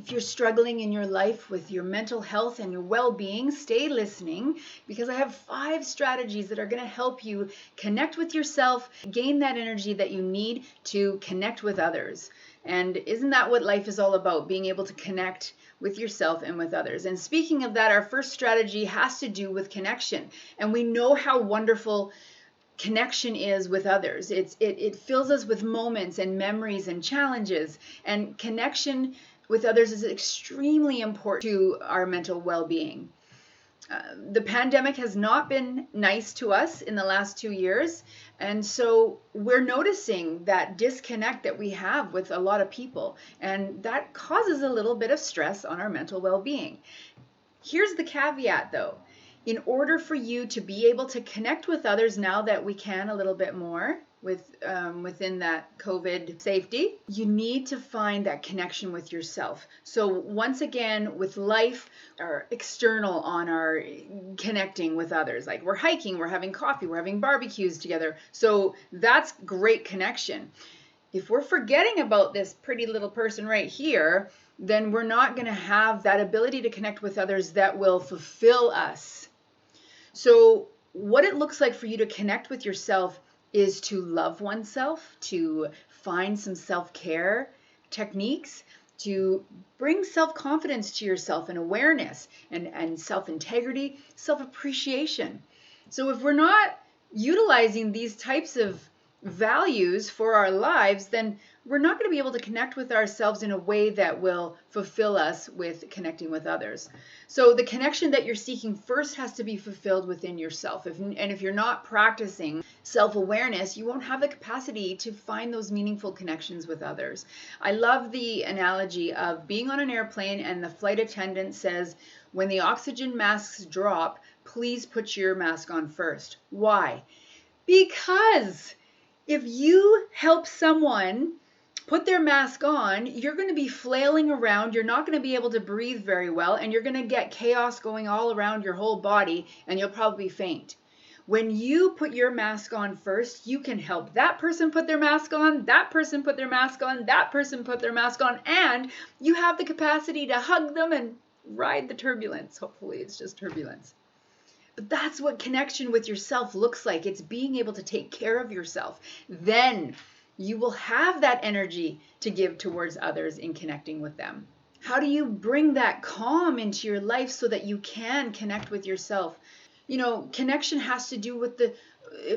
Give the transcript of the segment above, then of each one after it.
If you're struggling in your life with your mental health and your well-being, stay listening, because I have 5 strategies that are going to help you connect with yourself, gain that energy that you need to connect with others. And isn't that what life is all about? Being able to connect with yourself and with others. And speaking of that, our first strategy has to do with connection. And we know how wonderful connection is with others. It fills us with moments and memories and challenges. And connection with others is extremely important to our mental well-being. The pandemic has not been nice to us in the last 2 years, and so we're noticing that disconnect that we have with a lot of people, and that causes a little bit of stress on our mental well-being. Here's the caveat though. In order for you to be able to connect with others now that we can a little bit more within that COVID safety, you need to find that connection with yourself. So once again, with life, our external on our connecting with others, like we're hiking, we're having coffee, we're having barbecues together. So that's great connection. If we're forgetting about this pretty little person right here, then we're not going to have that ability to connect with others that will fulfill us. So what it looks like for you to connect with yourself is to love oneself, to find some self-care techniques, to bring self-confidence to yourself and awareness and self-integrity, self-appreciation. So if we're not utilizing these types of values for our lives, then we're not going to be able to connect with ourselves in a way that will fulfill us with connecting with others. So the connection that you're seeking first has to be fulfilled within yourself. If you're not practicing self-awareness, you won't have the capacity to find those meaningful connections with others. I love the analogy of being on an airplane and the flight attendant says, when the oxygen masks drop, please put your mask on first. Why? Because if you help someone put their mask on, you're going to be flailing around, you're not going to be able to breathe very well, and you're going to get chaos going all around your whole body, and you'll probably faint. When you put your mask on first, you can help that person put their mask on, that person put their mask on, that person put their mask on, and you have the capacity to hug them and ride the turbulence. Hopefully it's just turbulence. But that's what connection with yourself looks like. It's being able to take care of yourself. Then you will have that energy to give towards others in connecting with them. How do you bring that calm into your life so that you can connect with yourself? You know, connection has to do with the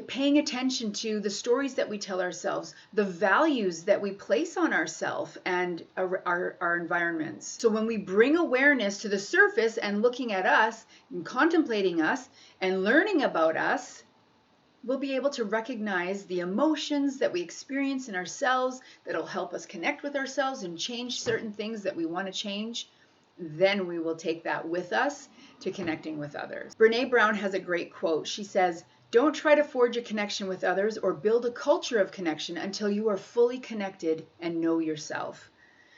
paying attention to the stories that we tell ourselves, the values that we place on ourselves and our environments. So when we bring awareness to the surface and looking at us and contemplating us and learning about us, we'll be able to recognize the emotions that we experience in ourselves that'll help us connect with ourselves and change certain things that we want to change. Then we will take that with us to connecting with others. Brené Brown has a great quote. She says, "Don't try to forge a connection with others or build a culture of connection until you are fully connected and know yourself."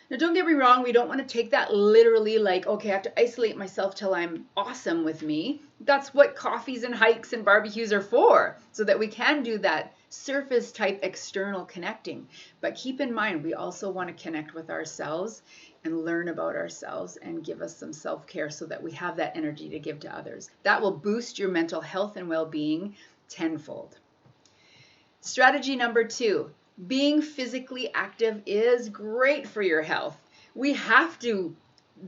Now, don't get me wrong, we don't want to take that literally like, okay, I have to isolate myself till I'm awesome with me. That's what coffees and hikes and barbecues are for, so that we can do that surface type external connecting. But keep in mind, we also want to connect with ourselves and learn about ourselves and give us some self-care so that we have that energy to give to others. That will boost your mental health and well-being tenfold. Strategy number 2. Being physically active is great for your health. We have to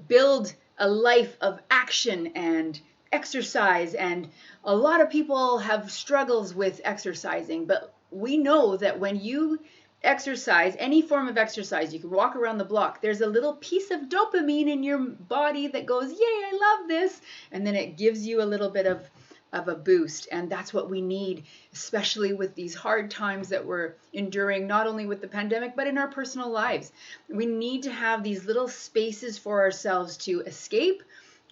build a life of action and exercise, and a lot of people have struggles with exercising, but we know that when you exercise, any form of exercise, you can walk around the block, there's a little piece of dopamine in your body that goes, yay, I love this, and then it gives you a little bit of a boost. And that's what we need, especially with these hard times that we're enduring, not only with the pandemic, but in our personal lives. We need to have these little spaces for ourselves to escape,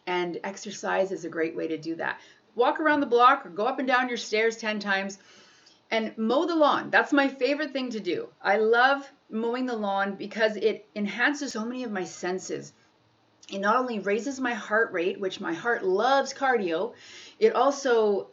and exercise is a great way to do that. Walk around the block or go up and down your stairs 10 times and mow the lawn. That's my favorite thing to do. I love mowing the lawn because it enhances so many of my senses. It not only raises my heart rate, which my heart loves cardio, it also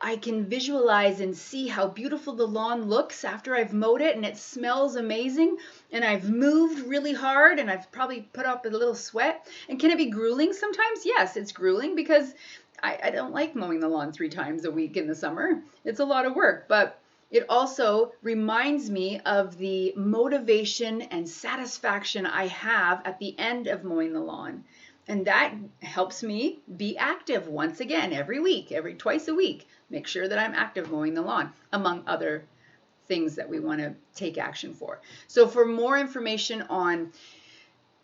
I can visualize and see how beautiful the lawn looks after I've mowed it, and it smells amazing, and I've moved really hard, and I've probably put up a little sweat. And can it be grueling sometimes? Yes, it's grueling because I don't like mowing the lawn 3 times a week in the summer. It's a lot of work, but it also reminds me of the motivation and satisfaction I have at the end of mowing the lawn. And that helps me be active once again every week, twice a week. Make sure that I'm active mowing the lawn, among other things that we want to take action for. So for more information on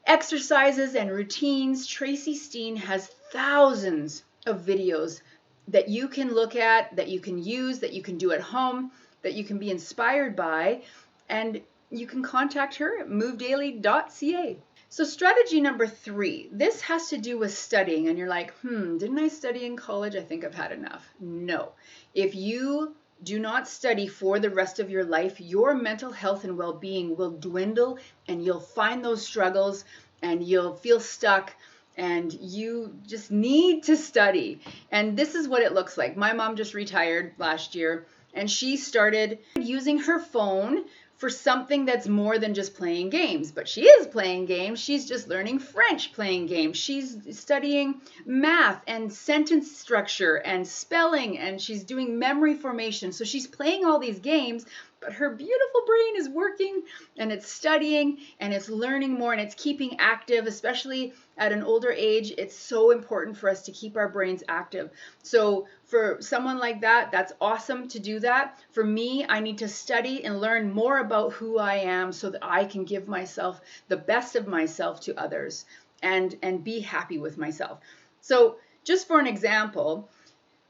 exercises and routines, Tracy Steen has thousands of videos that you can look at, that you can use, that you can do at home, that you can be inspired by, and you can contact her at movedaily.ca. So strategy number 3, this has to do with studying, and you're like, didn't I study in college? I think I've had enough. No. If you do not study for the rest of your life, your mental health and well-being will dwindle, and you'll find those struggles, and you'll feel stuck, and you just need to study. And this is what it looks like. My mom just retired last year, and she started using her phone for something that's more than just playing games. But she is playing games. She's just learning French playing games. She's studying math and sentence structure and spelling, and she's doing memory formation. So she's playing all these games, but her beautiful brain is working, and it's studying, and it's learning more, and it's keeping active, especially at an older age. It's so important for us to keep our brains active. So for someone like that, that's awesome to do that. For me, I need to study and learn more about who I am so that I can give myself the best of myself to others and be happy with myself. So just for an example,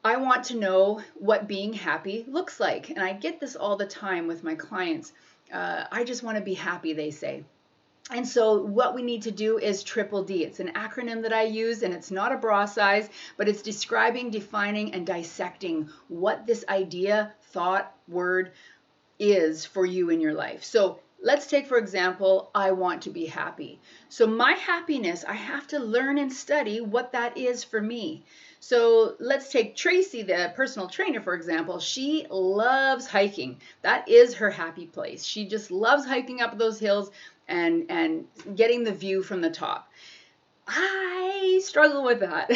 I want to know what being happy looks like. And I get this all the time with my clients. I just want to be happy, they say. And so what we need to do is triple D. It's an acronym that I use, and it's not a bra size, but it's describing, defining, and dissecting what this idea, thought, word is for you in your life. So let's take, for example, I want to be happy. So my happiness, I have to learn and study what that is for me. So let's take Tracy, the personal trainer, for example. She loves hiking. That is her happy place. She just loves hiking up those hills and getting the view from the top. I struggle with that.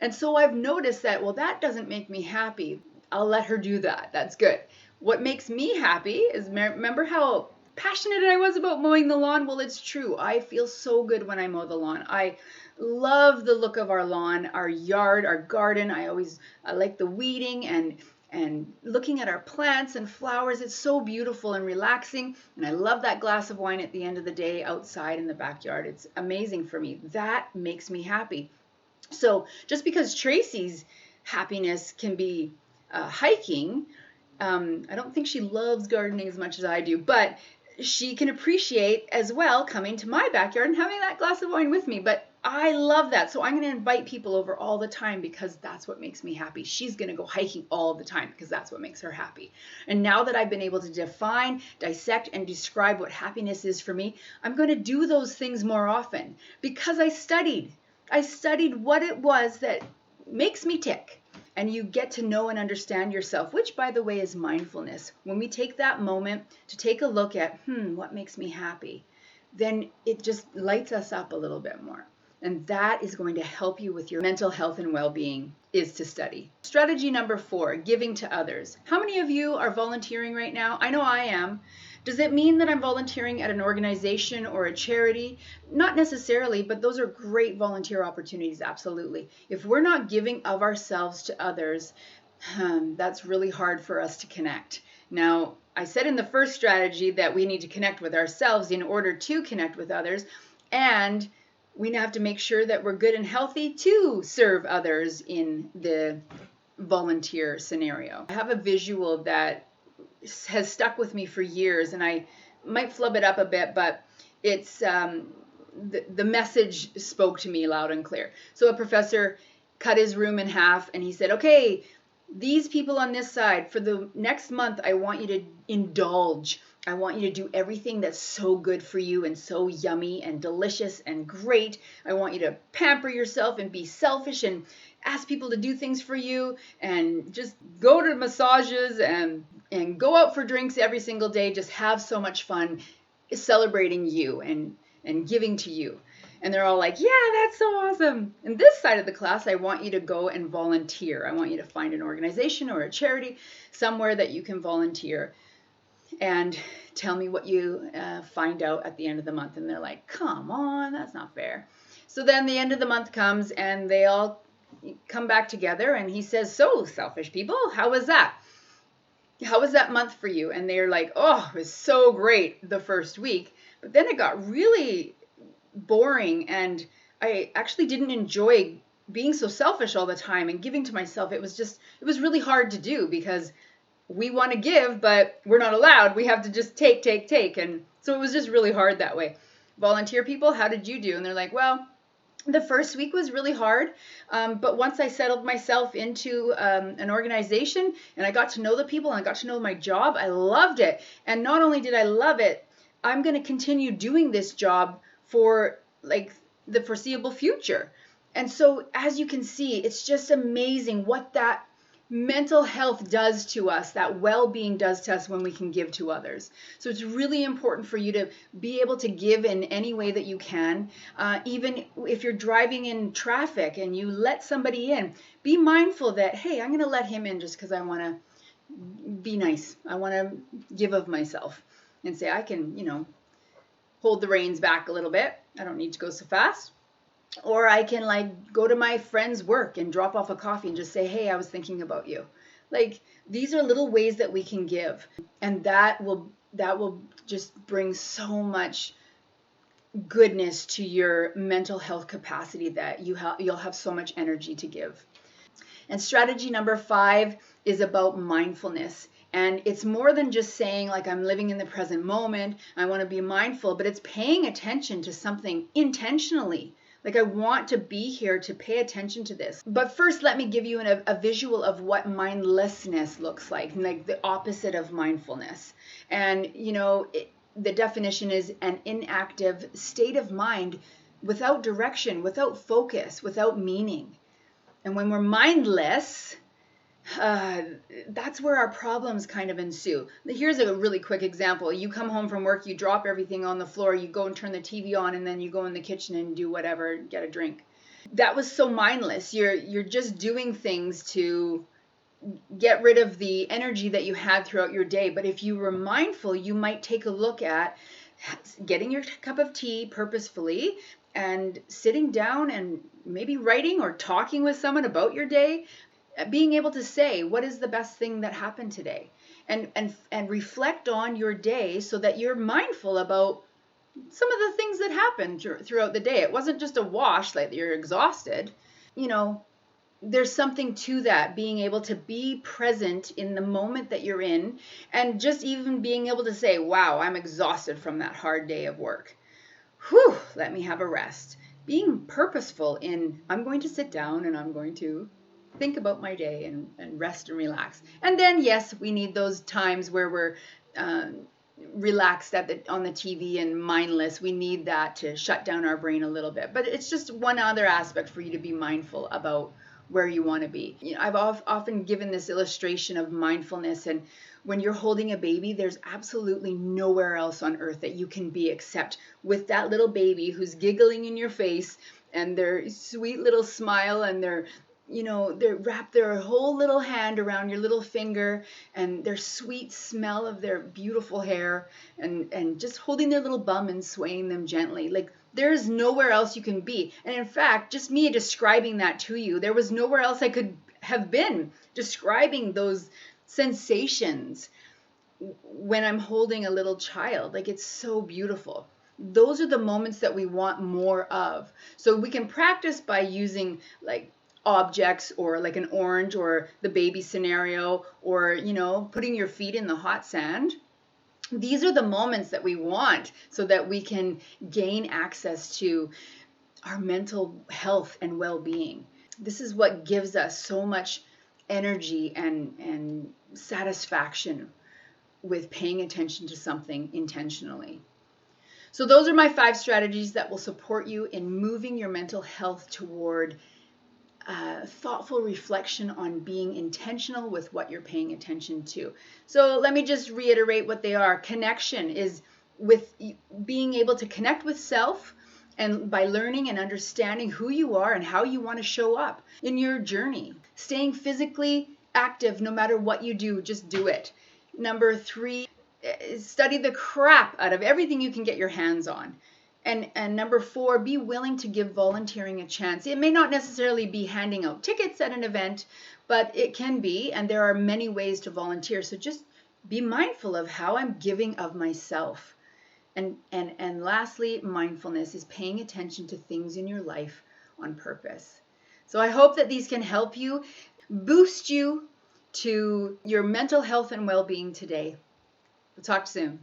And so I've noticed that, well, that doesn't make me happy. I'll let her do that. That's good. What makes me happy is, remember how passionate I was about mowing the lawn? Well, it's true. I feel so good when I mow the lawn. I love the look of our lawn, our yard, our garden. I like the weeding and looking at our plants and flowers. It's so beautiful and relaxing. And I love that glass of wine at the end of the day outside in the backyard. It's amazing for me. That makes me happy. So just because Tracy's happiness can be hiking, I don't think she loves gardening as much as I do, but she can appreciate as well coming to my backyard and having that glass of wine with me. But I love that. So I'm going to invite people over all the time because that's what makes me happy. She's going to go hiking all the time because that's what makes her happy. And now that I've been able to define, dissect, and describe what happiness is for me, I'm going to do those things more often because I studied. I studied what it was that makes me tick. And you get to know and understand yourself, which, by the way, is mindfulness. When we take that moment to take a look at, what makes me happy, then it just lights us up a little bit more. And that is going to help you with your mental health and well-being, is to study. Strategy number 4, giving to others. How many of you are volunteering right now? I know I am. Does it mean that I'm volunteering at an organization or a charity? Not necessarily, but those are great volunteer opportunities, absolutely. If we're not giving of ourselves to others, that's really hard for us to connect. Now, I said in the first strategy that we need to connect with ourselves in order to connect with others, and we have to make sure that we're good and healthy to serve others in the volunteer scenario. I have a visual that has stuck with me for years, and I might flub it up a bit, but it's the message spoke to me loud and clear. So a professor cut his room in half, and he said, okay, these people on this side, for the next month, I want you to indulge. I want you to do everything that's so good for you and so yummy and delicious and great. I want you to pamper yourself and be selfish and ask people to do things for you and just go to massages and go out for drinks every single day. Just have so much fun celebrating you and giving to you. And they're all like, yeah, that's so awesome. And this side of the class, I want you to go and volunteer. I want you to find an organization or a charity somewhere that you can volunteer and tell me what you find out at the end of the month. And they're like, come on, that's not fair. So then the end of the month comes and they all come back together and he says, so selfish people, how was that? How was that month for you? And they're like, oh, it was so great the first week. But then it got really boring and I actually didn't enjoy being so selfish all the time and giving to myself. It was really hard to do because we want to give, but we're not allowed. We have to just take. And so it was just really hard that way. Volunteer people, how did you do? And they're like, well, the first week was really hard, but once I settled myself into an organization and I got to know the people and I got to know my job, I loved it. And not only did I love it, I'm going to continue doing this job for like the foreseeable future. And so as you can see, it's just amazing what that mental health does to us, that well-being does to us when we can give to others. So it's really important for you to be able to give in any way that you can. Even if you're driving in traffic and you let somebody in, be mindful that, hey, I'm going to let him in just because I want to be nice. I want to give of myself and say, I can, hold the reins back a little bit. I don't need to go so fast. Or I can like go to my friend's work and drop off a coffee and just say, hey, I was thinking about you. Like these are little ways that we can give. And that will just bring so much goodness to your mental health capacity that you'll have so much energy to give. And strategy number 5 is about mindfulness. And it's more than just saying like I'm living in the present moment, I want to be mindful, but it's paying attention to something intentionally. Like I want to be here to pay attention to this. But first, let me give you a visual of what mindlessness looks like the opposite of mindfulness. And, the definition is an inactive state of mind without direction, without focus, without meaning. And when we're mindless, that's where our problems kind of ensue. Here's a really quick example. You come home from work, you drop everything on the floor, you go and turn the TV on, and then you go in the kitchen and do whatever, get a drink. That was so mindless. You're just doing things to get rid of the energy that you had throughout your day. But if you were mindful, you might take a look at getting your cup of tea purposefully and sitting down and maybe writing or talking with someone about your day. Being able to say, what is the best thing that happened today? And reflect on your day so that you're mindful about some of the things that happened throughout the day. It wasn't just a wash, like you're exhausted. There's something to that, being able to be present in the moment that you're in, and just even being able to say, wow, I'm exhausted from that hard day of work. Whew, let me have a rest. Being purposeful in, I'm going to sit down and I'm going to think about my day and rest and relax. And then, yes, we need those times where we're relaxed on the TV and mindless. We need that to shut down our brain a little bit. But it's just one other aspect for you to be mindful about where you want to be. I've often given this illustration of mindfulness, and when you're holding a baby, there's absolutely nowhere else on earth that you can be except with that little baby who's giggling in your face and their sweet little smile and they wrap their whole little hand around your little finger and their sweet smell of their beautiful hair and just holding their little bum and swaying them gently. Like there's nowhere else you can be. And in fact, just me describing that to you, there was nowhere else I could have been describing those sensations when I'm holding a little child. Like it's so beautiful. Those are the moments that we want more of. So we can practice by using like objects or like an orange or the baby scenario or, putting your feet in the hot sand. These are the moments that we want so that we can gain access to our mental health and well-being. This is what gives us so much energy and satisfaction with paying attention to something intentionally. So those are my 5 strategies that will support you in moving your mental health toward thoughtful reflection on being intentional with what you're paying attention to. So let me just reiterate what they are. Connection is with being able to connect with self, and by learning and understanding who you are and how you want to show up in your journey. Staying physically active no matter what you do, just do it. Number 3, study the crap out of everything you can get your hands on. And number 4, be willing to give volunteering a chance. It may not necessarily be handing out tickets at an event, but it can be, and there are many ways to volunteer. So just be mindful of how I'm giving of myself. And lastly, mindfulness is paying attention to things in your life on purpose. So I hope that these can help you, boost you to your mental health and well-being today. We'll talk soon.